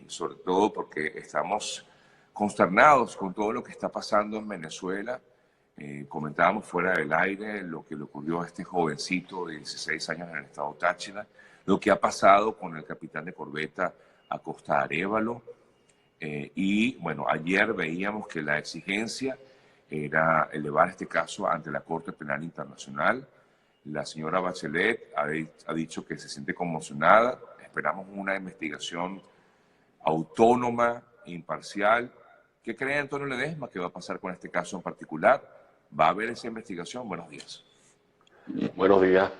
sobre todo porque estamos consternados con todo lo que está pasando en Venezuela. Comentábamos fuera del aire lo que le ocurrió a este jovencito de 16 años en el estado Táchira, lo que ha pasado con el capitán de corbeta Acosta Arévalo. Y bueno, ayer veíamos que la exigencia era elevar este caso ante la Corte Penal Internacional. La señora Bachelet ha dicho que se siente conmocionada. Esperamos una investigación autónoma, imparcial. ¿Qué cree Antonio Ledesma que va a pasar con este caso en particular? ¿Va a haber esa investigación? Buenos días. Buenos días.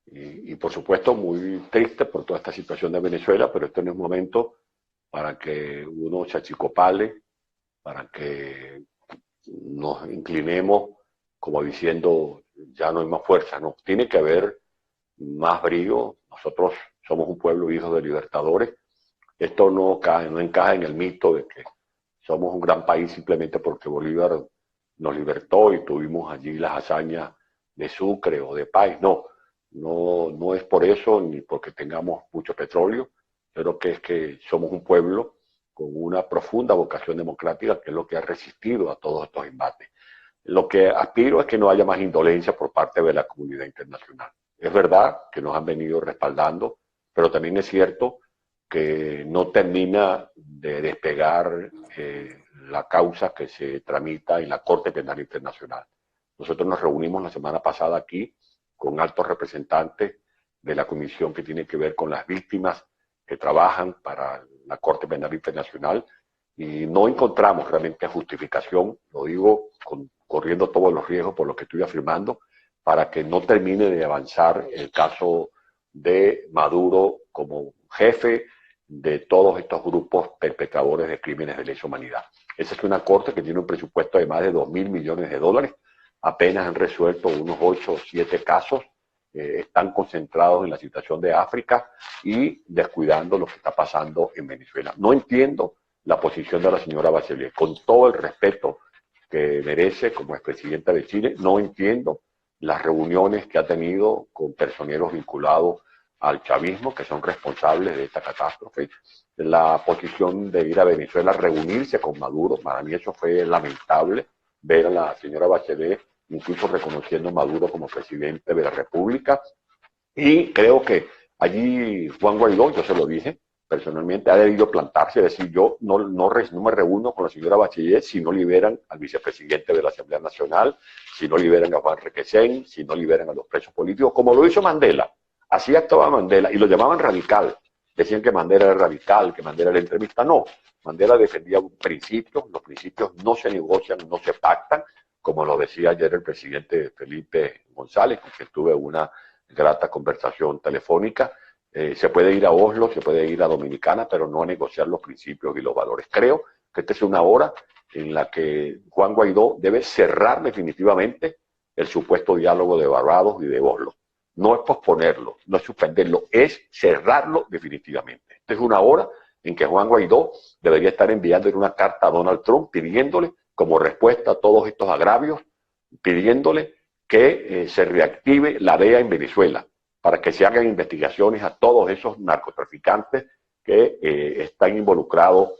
Y por supuesto muy triste por toda esta situación de Venezuela, pero esto no es momento para que uno se achicopale, para que nos inclinemos como diciendo ya no hay más fuerza, no, tiene que haber más brío. Nosotros somos un pueblo hijo de libertadores. Esto no encaja en el mito de que somos un gran país simplemente porque Bolívar nos libertó y tuvimos allí las hazañas de Sucre o de Páez. No es por eso ni porque tengamos mucho petróleo. Creo que es que somos un pueblo con una profunda vocación democrática, que es lo que ha resistido a todos estos embates. Lo que aspiro es que no haya más indolencia por parte de la comunidad internacional. Es verdad que nos han venido respaldando, pero también es cierto que no termina de despegar la causa que se tramita en la Corte Penal Internacional. Nosotros nos reunimos la semana pasada aquí con altos representantes de la comisión que tiene que ver con las víctimas que trabajan para la Corte Penal Internacional y no encontramos realmente justificación, lo digo corriendo todos los riesgos por lo que estoy afirmando, para que no termine de avanzar el caso de Maduro como jefe de todos estos grupos perpetradores de crímenes de lesa humanidad. Esa es una corte que tiene un presupuesto de más de $2.000 millones. Apenas han resuelto unos 8 o 7 casos. Están concentrados en la situación de África y descuidando lo que está pasando en Venezuela. No entiendo la posición de la señora Bachelet. Con todo el respeto que merece como expresidenta de Chile, no entiendo las reuniones que ha tenido con personeros vinculados al chavismo, que son responsables de esta catástrofe. La posición de ir a Venezuela a reunirse con Maduro, para mí eso fue lamentable, ver a la señora Bachelet incluso reconociendo a Maduro como presidente de la República. Y creo que allí Juan Guaidó, yo se lo dije personalmente, ha debido plantarse, decir yo no me reúno con la señora Bachelet si no liberan al vicepresidente de la Asamblea Nacional, si no liberan a Juan Requesén, si no liberan a los presos políticos, como lo hizo Mandela. Así actuaba Mandela y lo llamaban radical. Decían que Mandela era radical, que Mandela era extremista. No, Mandela defendía un principio, los principios no se negocian, no se pactan, como lo decía ayer el presidente Felipe González, con quien tuve una grata conversación telefónica. Se puede ir a Oslo, se puede ir a Dominicana, pero no a negociar los principios y los valores. Creo que esta es una hora en la que Juan Guaidó debe cerrar definitivamente el supuesto diálogo de Barbados y de Oslo. No es posponerlo, no es suspenderlo, es cerrarlo definitivamente. Esta es una hora en que Juan Guaidó debería estar enviando una carta a Donald Trump pidiéndole, como respuesta a todos estos agravios, pidiéndole que se reactive la DEA en Venezuela, para que se hagan investigaciones a todos esos narcotraficantes que están involucrados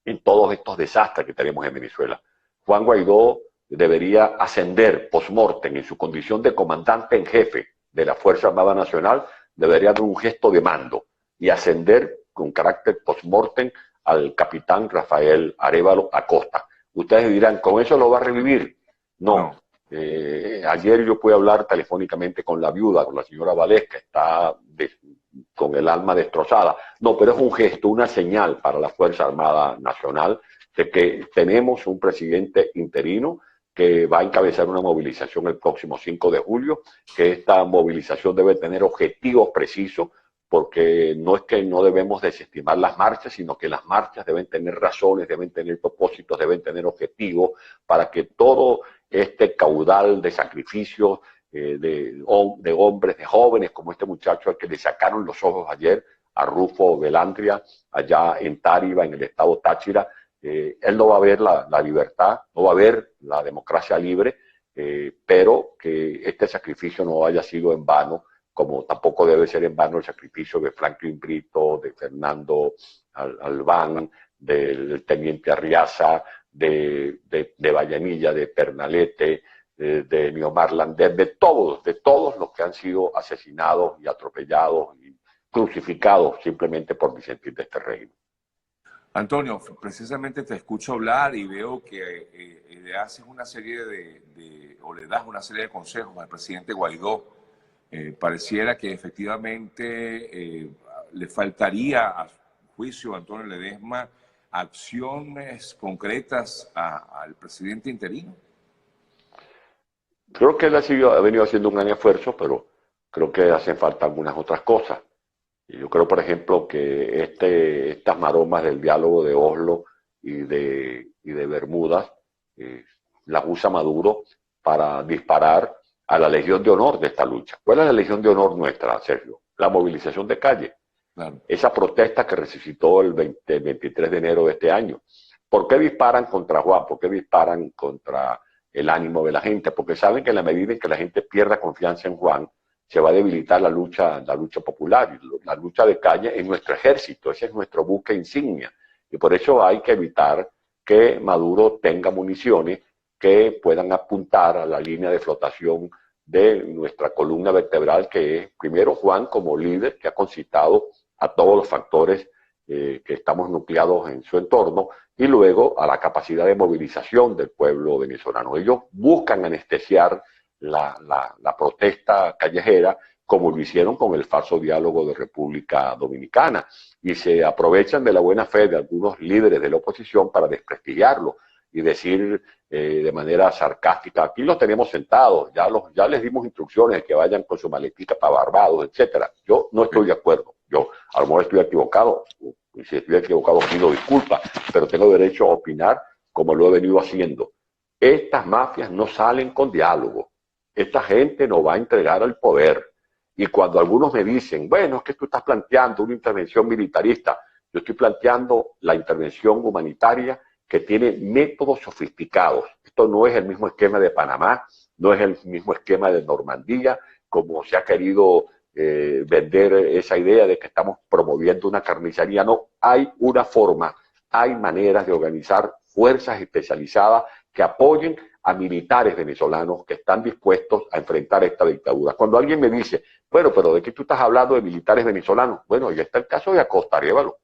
en todos estos desastres que tenemos en Venezuela. Juan Guaidó debería ascender post-mortem en su condición de comandante en jefe de la Fuerza Armada Nacional, debería dar un gesto de mando y ascender con carácter post-mortem al capitán Rafael Arévalo Acosta. Ustedes dirán, ¿con eso lo va a revivir? No. Ayer yo pude hablar telefónicamente con la viuda, con la señora Valés, que está con el alma destrozada. No, pero es un gesto, una señal para la Fuerza Armada Nacional de que tenemos un presidente interino que va a encabezar una movilización el próximo 5 de julio, que esta movilización debe tener objetivos precisos, porque no es que no debemos desestimar las marchas, sino que las marchas deben tener razones, deben tener propósitos, deben tener objetivos, para que todo este caudal de sacrificios de hombres, de jóvenes, como este muchacho al que le sacaron los ojos ayer, a Rufo Velandria, allá en Táriba, en el estado Táchira, él no va a ver la libertad, no va a ver la democracia libre, pero que este sacrificio no haya sido en vano, como tampoco debe ser en vano el sacrificio de Franklin Brito, de Fernando Albán, del teniente Arriaza, de Vallenilla, de Pernalete, de Niomar Landés, de todos los que han sido asesinados y atropellados y crucificados simplemente por disentir de este régimen. Antonio, precisamente te escucho hablar y veo que le haces una serie o le das una serie de consejos al presidente Guaidó. Pareciera que efectivamente le faltaría, a juicio de Antonio Ledesma, acciones concretas al presidente interino. Creo que él ha venido haciendo un gran esfuerzo, pero creo que hacen falta algunas otras cosas. Y yo creo, por ejemplo, que estas maromas del diálogo de Oslo y de Bermudas las usa Maduro para disparar a la legión de honor de esta lucha. ¿Cuál es la legión de honor nuestra, Sergio? La movilización de calle. Claro. Esa protesta que resucitó el 23 de enero de este año. ¿Por qué disparan contra Juan? ¿Por qué disparan contra el ánimo de la gente? Porque saben que en la medida en que la gente pierda confianza en Juan, se va a debilitar la lucha popular. La lucha de calle es nuestro ejército, ese es nuestro buque insignia. Y por eso hay que evitar que Maduro tenga municiones que puedan apuntar a la línea de flotación de nuestra columna vertebral, que es primero Juan como líder que ha concitado a todos los factores que estamos nucleados en su entorno, y luego a la capacidad de movilización del pueblo venezolano. Ellos buscan anestesiar la protesta callejera, como lo hicieron con el falso diálogo de República Dominicana, y se aprovechan de la buena fe de algunos líderes de la oposición para desprestigiarlo y decir de manera sarcástica: aquí los tenemos sentados, ya les dimos instrucciones de que vayan con su maletica para Barbados, etcétera. Yo no estoy de acuerdo. Yo a lo mejor estoy equivocado, y si estoy equivocado pido disculpas, pero tengo derecho a opinar como lo he venido haciendo. Estas mafias no salen con diálogo. Esta gente no va a entregar el poder. Y cuando algunos me dicen, bueno, es que tú estás planteando una intervención militarista, yo estoy planteando la intervención humanitaria que tiene métodos sofisticados. Esto no es el mismo esquema de Panamá, no es el mismo esquema de Normandía, como se ha querido vender esa idea de que estamos promoviendo una carnicería. No, hay una forma, hay maneras de organizar fuerzas especializadas que apoyen a militares venezolanos que están dispuestos a enfrentar esta dictadura. Cuando alguien me dice, bueno, pero ¿de qué tú estás hablando de militares venezolanos? Bueno, ya está el caso de Acosta, Arévalo,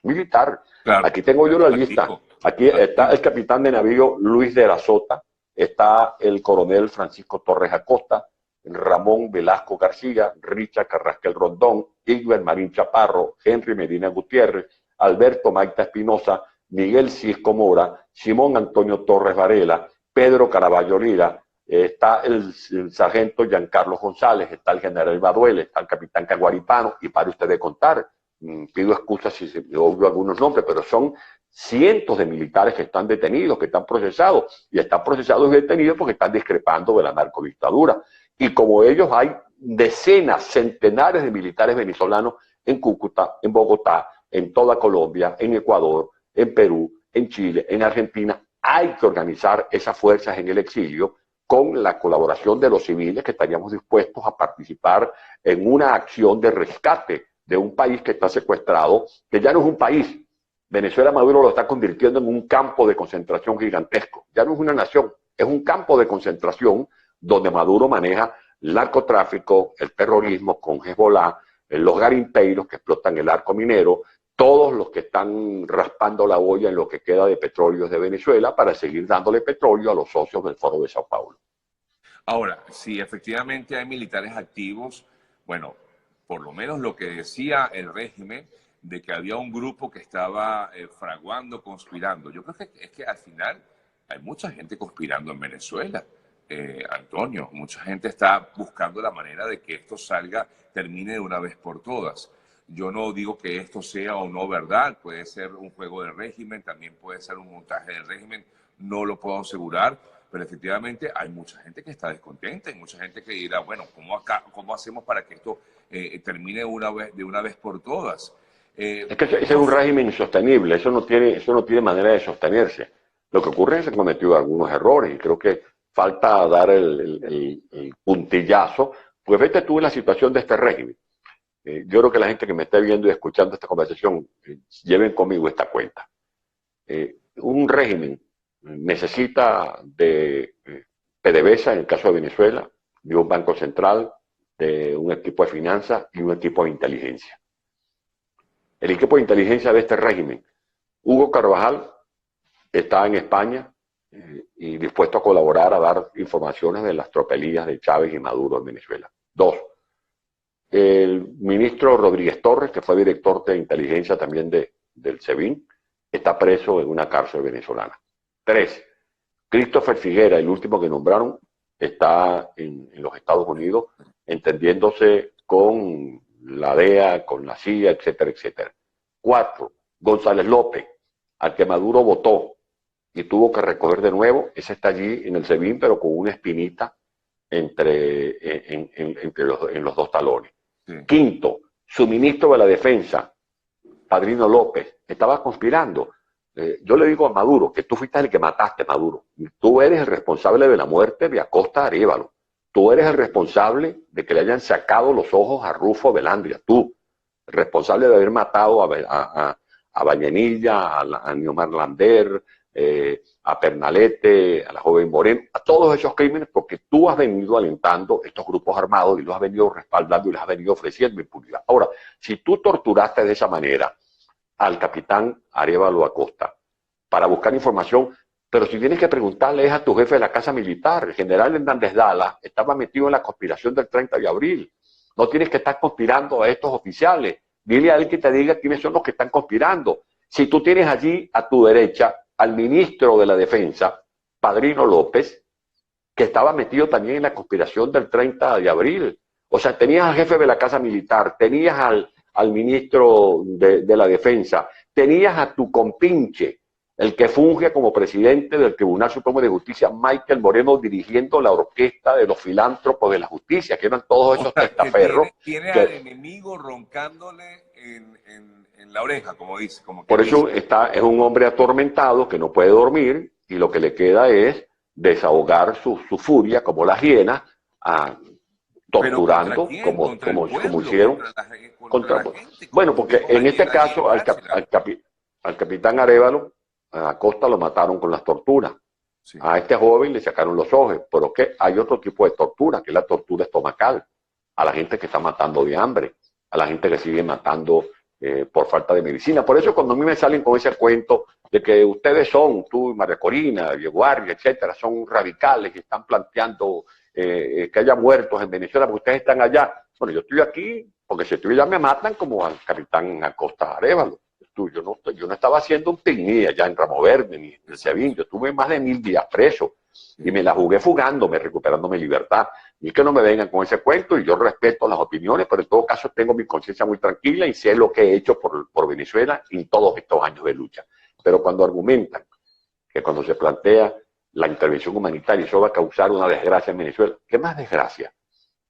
militar. Claro, aquí tengo yo la lista. Aquí está el capitán de navío Luis de la Sota, está el coronel Francisco Torres Acosta, Ramón Velasco García, Richard Carrasquel Rondón, Igber Marín Chaparro, Henry Medina Gutiérrez, Alberto Maita Espinosa, Miguel Cisco Mora, Simón Antonio Torres Varela, Pedro Caraballo Lira, está el sargento Giancarlo González, está el general Baduele, está el capitán Caguaripano, y para usted de contar, pido excusas si se me olvidó algunos nombres, pero son cientos de militares que están detenidos, que están procesados, y están procesados y detenidos porque están discrepando de la narcodictadura. Y como ellos hay decenas, centenares de militares venezolanos en Cúcuta, en Bogotá, en toda Colombia, en Ecuador, en Perú, en Chile, en Argentina. Hay que organizar esas fuerzas en el exilio con la colaboración de los civiles que estaríamos dispuestos a participar en una acción de rescate de un país que está secuestrado, que ya no es un país. Venezuela, Maduro lo está convirtiendo en un campo de concentración gigantesco. Ya no es una nación, es un campo de concentración donde Maduro maneja el narcotráfico, el terrorismo con Hezbollah, los garimpeiros que explotan el arco minero, todos los que están raspando la olla en lo que queda de petróleo de Venezuela para seguir dándole petróleo a los socios del Foro de Sao Paulo. Ahora, si efectivamente hay militares activos, bueno, por lo menos lo que decía el régimen de que había un grupo que estaba fraguando, conspirando. Yo creo que es que al final hay mucha gente conspirando en Venezuela. Antonio, mucha gente está buscando la manera de que esto salga, termine de una vez por todas. Yo no digo que esto sea o no verdad, puede ser un juego del régimen, también puede ser un montaje del régimen, no lo puedo asegurar, pero efectivamente hay mucha gente que está descontenta, hay mucha gente que dirá, bueno, ¿cómo hacemos para que esto termine de una vez por todas? Es que ese es un régimen insostenible, eso no tiene manera de sostenerse. Lo que ocurre es que se han cometido algunos errores y creo que falta dar el puntillazo Pues vete tú en la situación de este régimen. Yo creo que la gente que me esté viendo y escuchando esta conversación, lleven conmigo esta cuenta. Un régimen necesita de PDVSA, en el caso de Venezuela, de un banco central, de un equipo de finanzas y un equipo de inteligencia. El equipo de inteligencia de este régimen, Hugo Carvajal, está en España y dispuesto a colaborar a dar informaciones de las tropelías de Chávez y Maduro en Venezuela. 2. El ministro Rodríguez Torres, que fue director de inteligencia también del SEBIN, está preso en una cárcel venezolana. 3. Christopher Figuera, el último que nombraron, está en los Estados Unidos, entendiéndose con la DEA, con la CIA, etcétera, etcétera. 4. González López, al que Maduro votó y tuvo que recoger de nuevo, ese está allí en el SEBIN, pero con una espinita en los dos talones. Sí. 5. Su ministro de la Defensa, Padrino López, estaba conspirando. Yo le digo a Maduro que tú fuiste el que mataste a Maduro. Tú eres el responsable de la muerte de Acosta Arévalo. Tú eres el responsable de que le hayan sacado los ojos a Rufo Velandria. Tú, responsable de haber matado a Vallenilla, a Niomar Lander, a Pernalete, a la joven Moreno, a todos esos crímenes, porque tú has venido alentando estos grupos armados y los has venido respaldando y les has venido ofreciendo impunidad. Ahora, si tú torturaste de esa manera al capitán Arévalo Acosta para buscar información, pero si tienes que preguntarle es a tu jefe de la Casa Militar, el general Hernández Dala estaba metido en la conspiración del 30 de abril. No tienes que estar conspirando a estos oficiales. Dile a él que te diga quiénes son los que están conspirando. Si tú tienes allí a tu derecha al ministro de la Defensa, Padrino López, que estaba metido también en la conspiración del 30 de abril. O sea, tenías al jefe de la Casa Militar, tenías al ministro de la Defensa, tenías a tu compinche, el que funge como presidente del Tribunal Supremo de Justicia, Michael Moreno, dirigiendo la orquesta de los filántropos de la justicia, que eran todos esos testaferros. Tiene al enemigo roncándole en la oreja, como dice. Por eso es un hombre atormentado que no puede dormir y lo que le queda es desahogar su furia como las hienas, torturando como hicieron. Bueno, porque en este caso al capitán Arévalo Acosta lo mataron con las torturas. Sí. A este joven le sacaron los ojos, pero que hay otro tipo de tortura, que es la tortura estomacal, a la gente que está matando de hambre, a la gente que sigue matando por falta de medicina. Por eso cuando a mí me salen con ese cuento de que ustedes son, tú, María Corina, Diego Arias, etcétera, son radicales que están planteando que haya muertos en Venezuela porque ustedes están allá. Bueno, yo estoy aquí porque si estoy allá me matan como al capitán Acosta Arévalo. Yo no estaba haciendo un picnic allá en Ramo Verde ni en el SEBIN. Yo estuve más de 1000 días preso y me la jugué fugándome, recuperando mi libertad. Y que no me vengan con ese cuento, y yo respeto las opiniones, pero en todo caso tengo mi conciencia muy tranquila y sé lo que he hecho por Venezuela en todos estos años de lucha. Pero cuando argumentan que cuando se plantea la intervención humanitaria eso va a causar una desgracia en Venezuela, ¿qué más desgracia?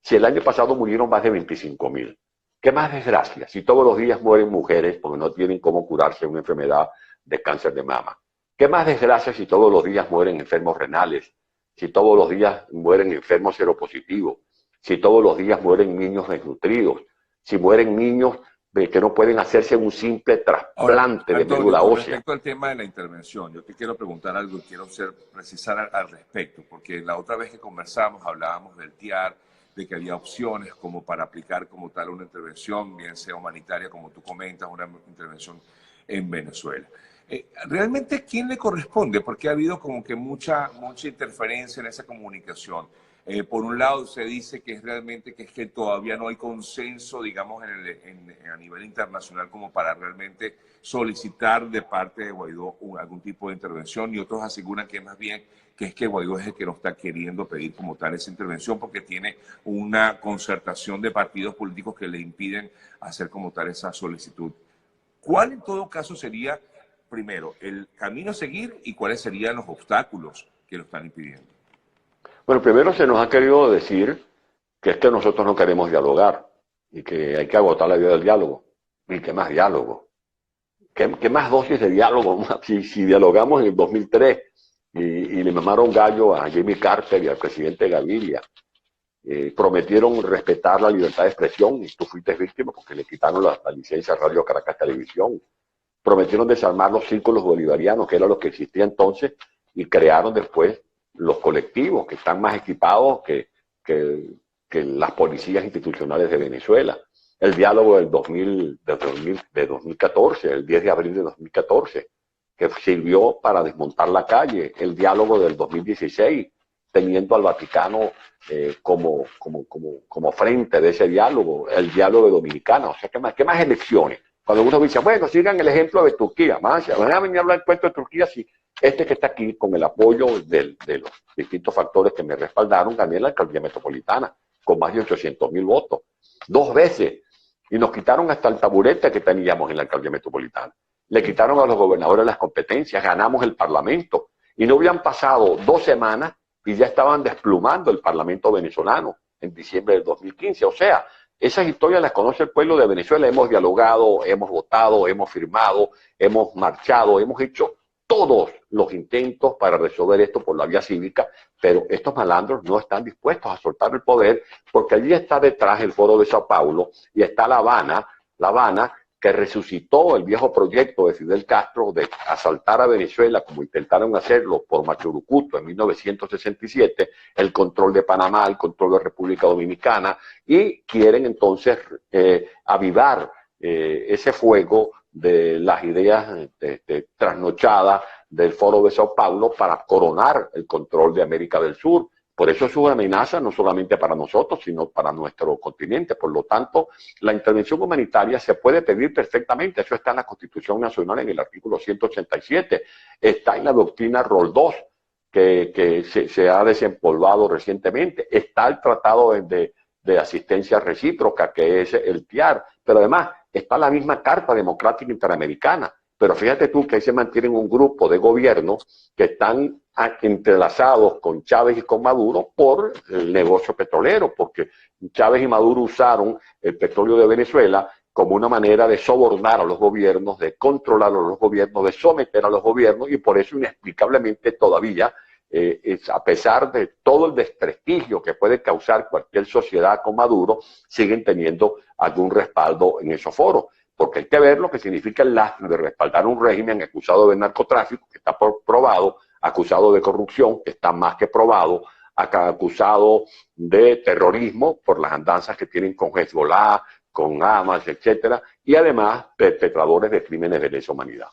Si el año pasado murieron más de 25.000. ¿Qué más desgracia? Si todos los días mueren mujeres porque no tienen cómo curarse una enfermedad de cáncer de mama. ¿Qué más desgracia si todos los días mueren enfermos renales? Si todos los días mueren enfermos seropositivos. Si todos los días mueren niños desnutridos. Si mueren niños que no pueden hacerse un simple trasplante de médula ósea. Respecto al tema de la intervención, yo te quiero preguntar algo y quiero precisar al respecto, porque la otra vez que conversamos hablábamos del TIAR, de que había opciones como para aplicar como tal una intervención, bien sea humanitaria, como tú comentas, una intervención en Venezuela. ¿Realmente quién le corresponde? Porque ha habido como que mucha interferencia en esa comunicación. Por un lado se dice que es realmente que todavía no hay consenso, digamos, a nivel internacional como para realmente solicitar de parte de Guaidó algún tipo de intervención, y otros aseguran que más bien que es que Guaidó es el que no está queriendo pedir como tal esa intervención porque tiene una concertación de partidos políticos que le impiden hacer como tal esa solicitud. ¿Cuál en todo caso sería, primero, el camino a seguir y cuáles serían los obstáculos que lo están impidiendo? Bueno, primero se nos ha querido decir que es que nosotros no queremos dialogar y que hay que agotar la vía del diálogo. ¿Y qué más diálogo? ¿Qué más dosis de diálogo? Si dialogamos en el 2003 y le mamaron gallo a Jimmy Carter y al presidente Gaviria, prometieron respetar la libertad de expresión, y tú fuiste víctima porque le quitaron la licencia a Radio Caracas Televisión. Prometieron desarmar los círculos bolivarianos, que era lo que existía entonces, y crearon después los colectivos, que están más equipados que las policías institucionales de Venezuela. El diálogo de 2014, el 10 de abril de 2014, que sirvió para desmontar la calle. El diálogo del 2016, teniendo al Vaticano como frente de ese diálogo. El diálogo de Dominicana. O sea, ¿qué más elecciones? Cuando uno dice, bueno, sigan el ejemplo de Turquía, van a venir a hablar del cuento de Turquía, si este que está aquí, con el apoyo de los distintos factores que me respaldaron, gané la alcaldía metropolitana, con más de 800.000 votos, 2 veces, y nos quitaron hasta el taburete que teníamos en la alcaldía metropolitana. Le quitaron a los gobernadores las competencias, ganamos el parlamento, y no habían pasado 2 semanas y ya estaban desplumando el parlamento venezolano en diciembre del 2015. O sea, esas historias las conoce el pueblo de Venezuela. Hemos dialogado, hemos votado, hemos firmado, hemos marchado, hemos hecho todos los intentos para resolver esto por la vía cívica, pero estos malandros no están dispuestos a soltar el poder, porque allí está detrás el Foro de Sao Paulo y está La Habana, que resucitó el viejo proyecto de Fidel Castro de asaltar a Venezuela, como intentaron hacerlo por Machurucuto en 1967, el control de Panamá, el control de República Dominicana, y quieren entonces avivar ese fuego de las ideas trasnochadas del Foro de Sao Paulo para coronar el control de América del Sur. Por eso es una amenaza no solamente para nosotros, sino para nuestro continente. Por lo tanto, la intervención humanitaria se puede pedir perfectamente. Eso está en la Constitución Nacional, en el artículo 187. Está en la doctrina Roldós, que se ha desempolvado recientemente. Está el Tratado de Asistencia Recíproca, que es el TIAR. Pero además está la misma Carta Democrática Interamericana. Pero fíjate tú que ahí se mantienen un grupo de gobiernos que están entrelazados con Chávez y con Maduro por el negocio petrolero, porque Chávez y Maduro usaron el petróleo de Venezuela como una manera de sobornar a los gobiernos, de controlar a los gobiernos, de someter a los gobiernos, y por eso inexplicablemente todavía, a pesar de todo el desprestigio que puede causar cualquier sociedad con Maduro, siguen teniendo algún respaldo en esos foros. Porque hay que ver lo que significa el lastre de respaldar un régimen acusado de narcotráfico, que está probado, acusado de corrupción, que está más que probado, acusado de terrorismo por las andanzas que tienen con Hezbollah, con Hamas, etcétera, y además perpetradores de crímenes de lesa humanidad.